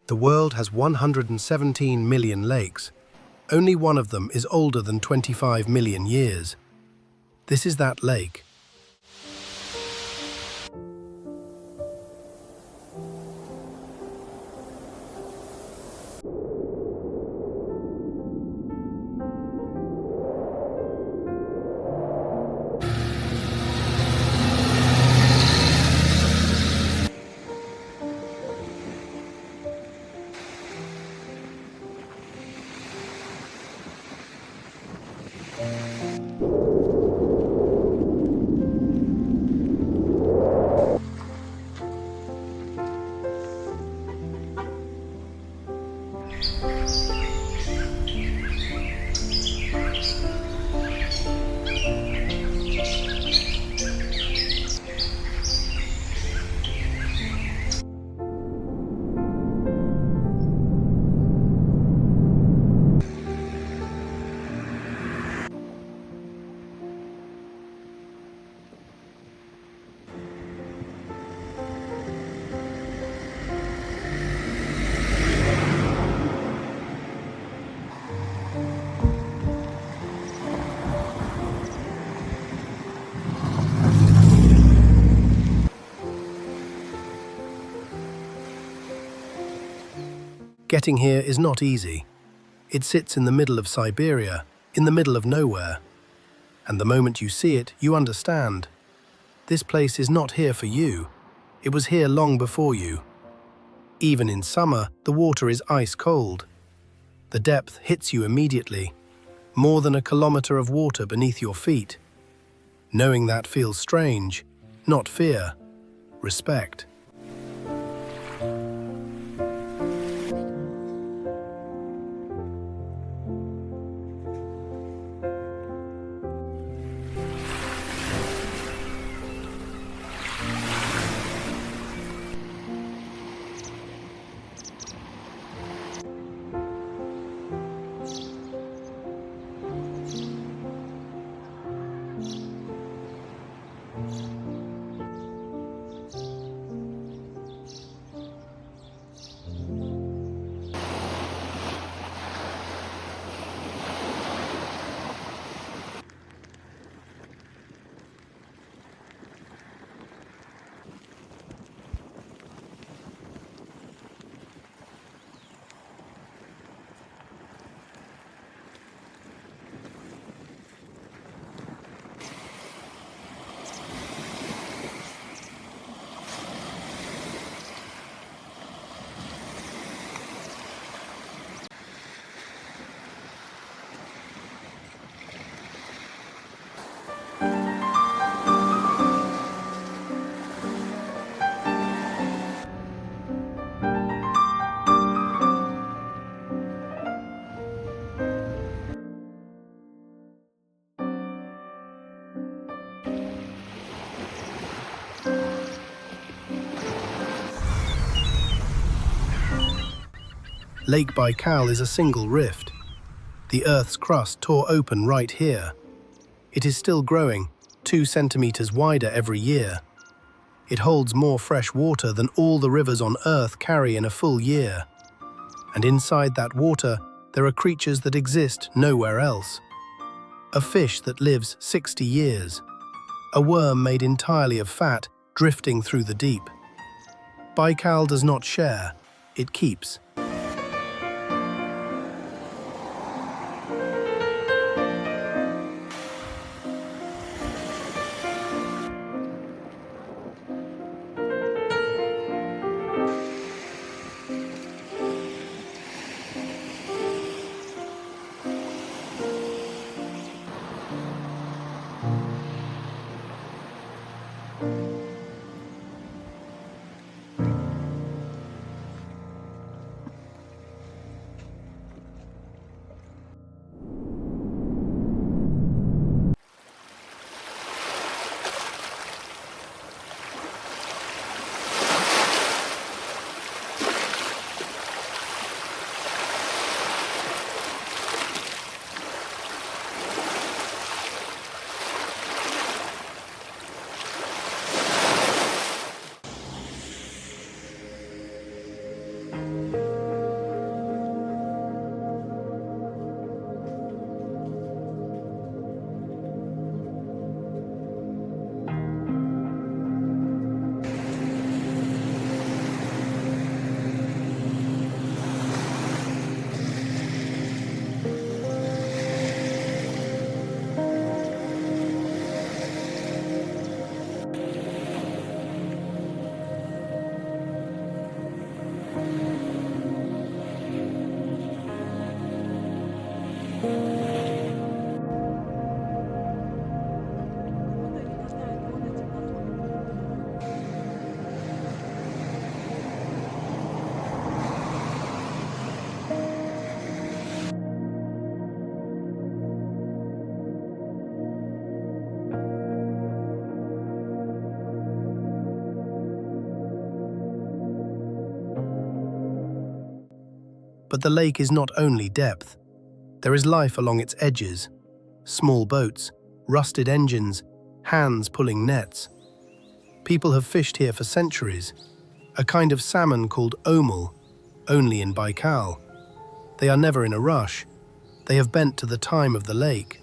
The world has 117 million lakes. Only one of them is older than 25 million years. This is that lake. Getting here is not easy. It sits in the middle of Siberia, in the middle of nowhere. And the moment you see it, you understand. This place is not here for you. It was here long before you. Even in summer, the water is ice cold. The depth hits you immediately, more than a kilometer of water beneath your feet. Knowing that feels strange, not fear, respect. Lake Baikal is a single rift. The Earth's crust tore open right here. It is still growing, 2 centimeters wider every year. It holds more fresh water than all the rivers on Earth carry in a full year. And inside that water, there are creatures that exist nowhere else. A fish that lives 60 years. A worm made entirely of fat drifting through the deep. Baikal does not share, it keeps. But the lake is not only depth. There is life along its edges. Small boats, rusted engines, hands pulling nets. People have fished here for centuries. A kind of salmon called omul, only in Baikal. They are never in a rush. They have bent to the time of the lake.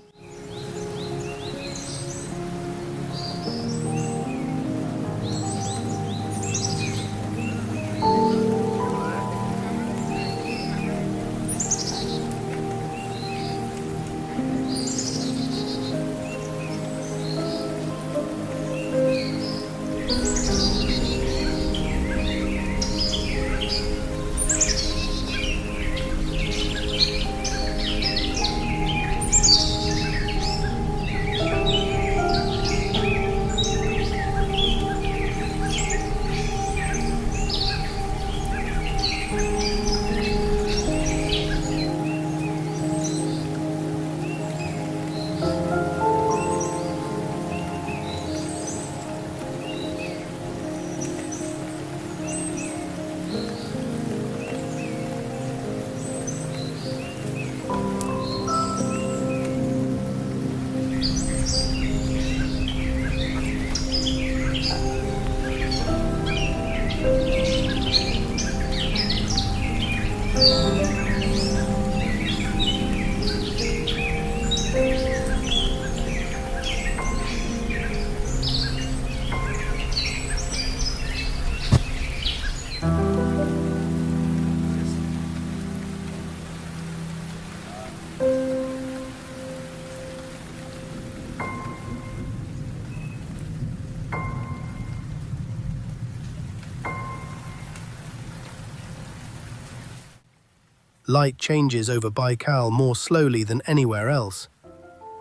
Light changes over Baikal more slowly than anywhere else.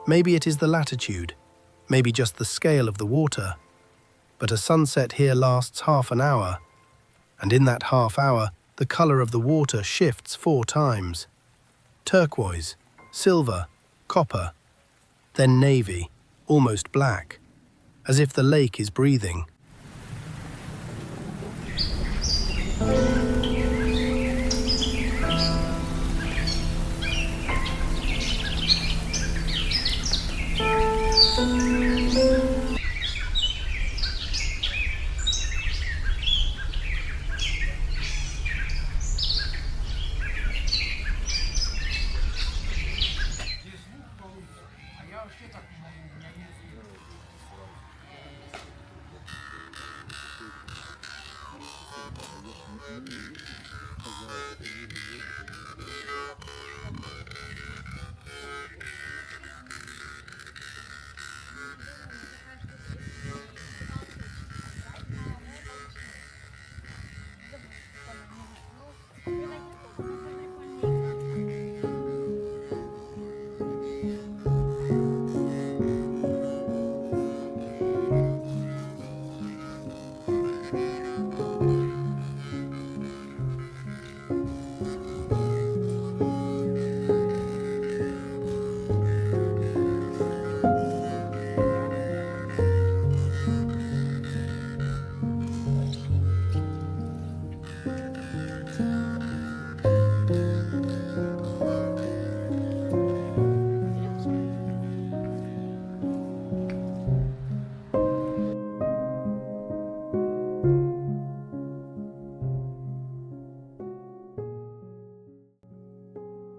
Maybe it is the latitude, maybe just the scale of the water. But a sunset here lasts half an hour, and in that half hour, the color of the water shifts 4 times. Turquoise, silver, copper, then navy, almost black, as if the lake is breathing.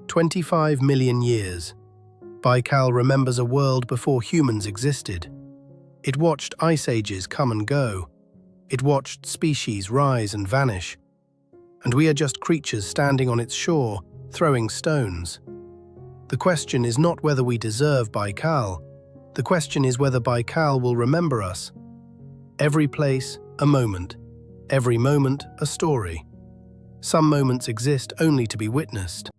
"25 million years. Baikal remembers a world before humans existed. It watched ice ages come and go. It watched species rise and vanish. And we are just creatures standing on its shore, throwing stones. The question is not whether we deserve Baikal. The question is whether Baikal will remember us. Every place, a moment. Every moment, a story. Some moments exist only to be witnessed.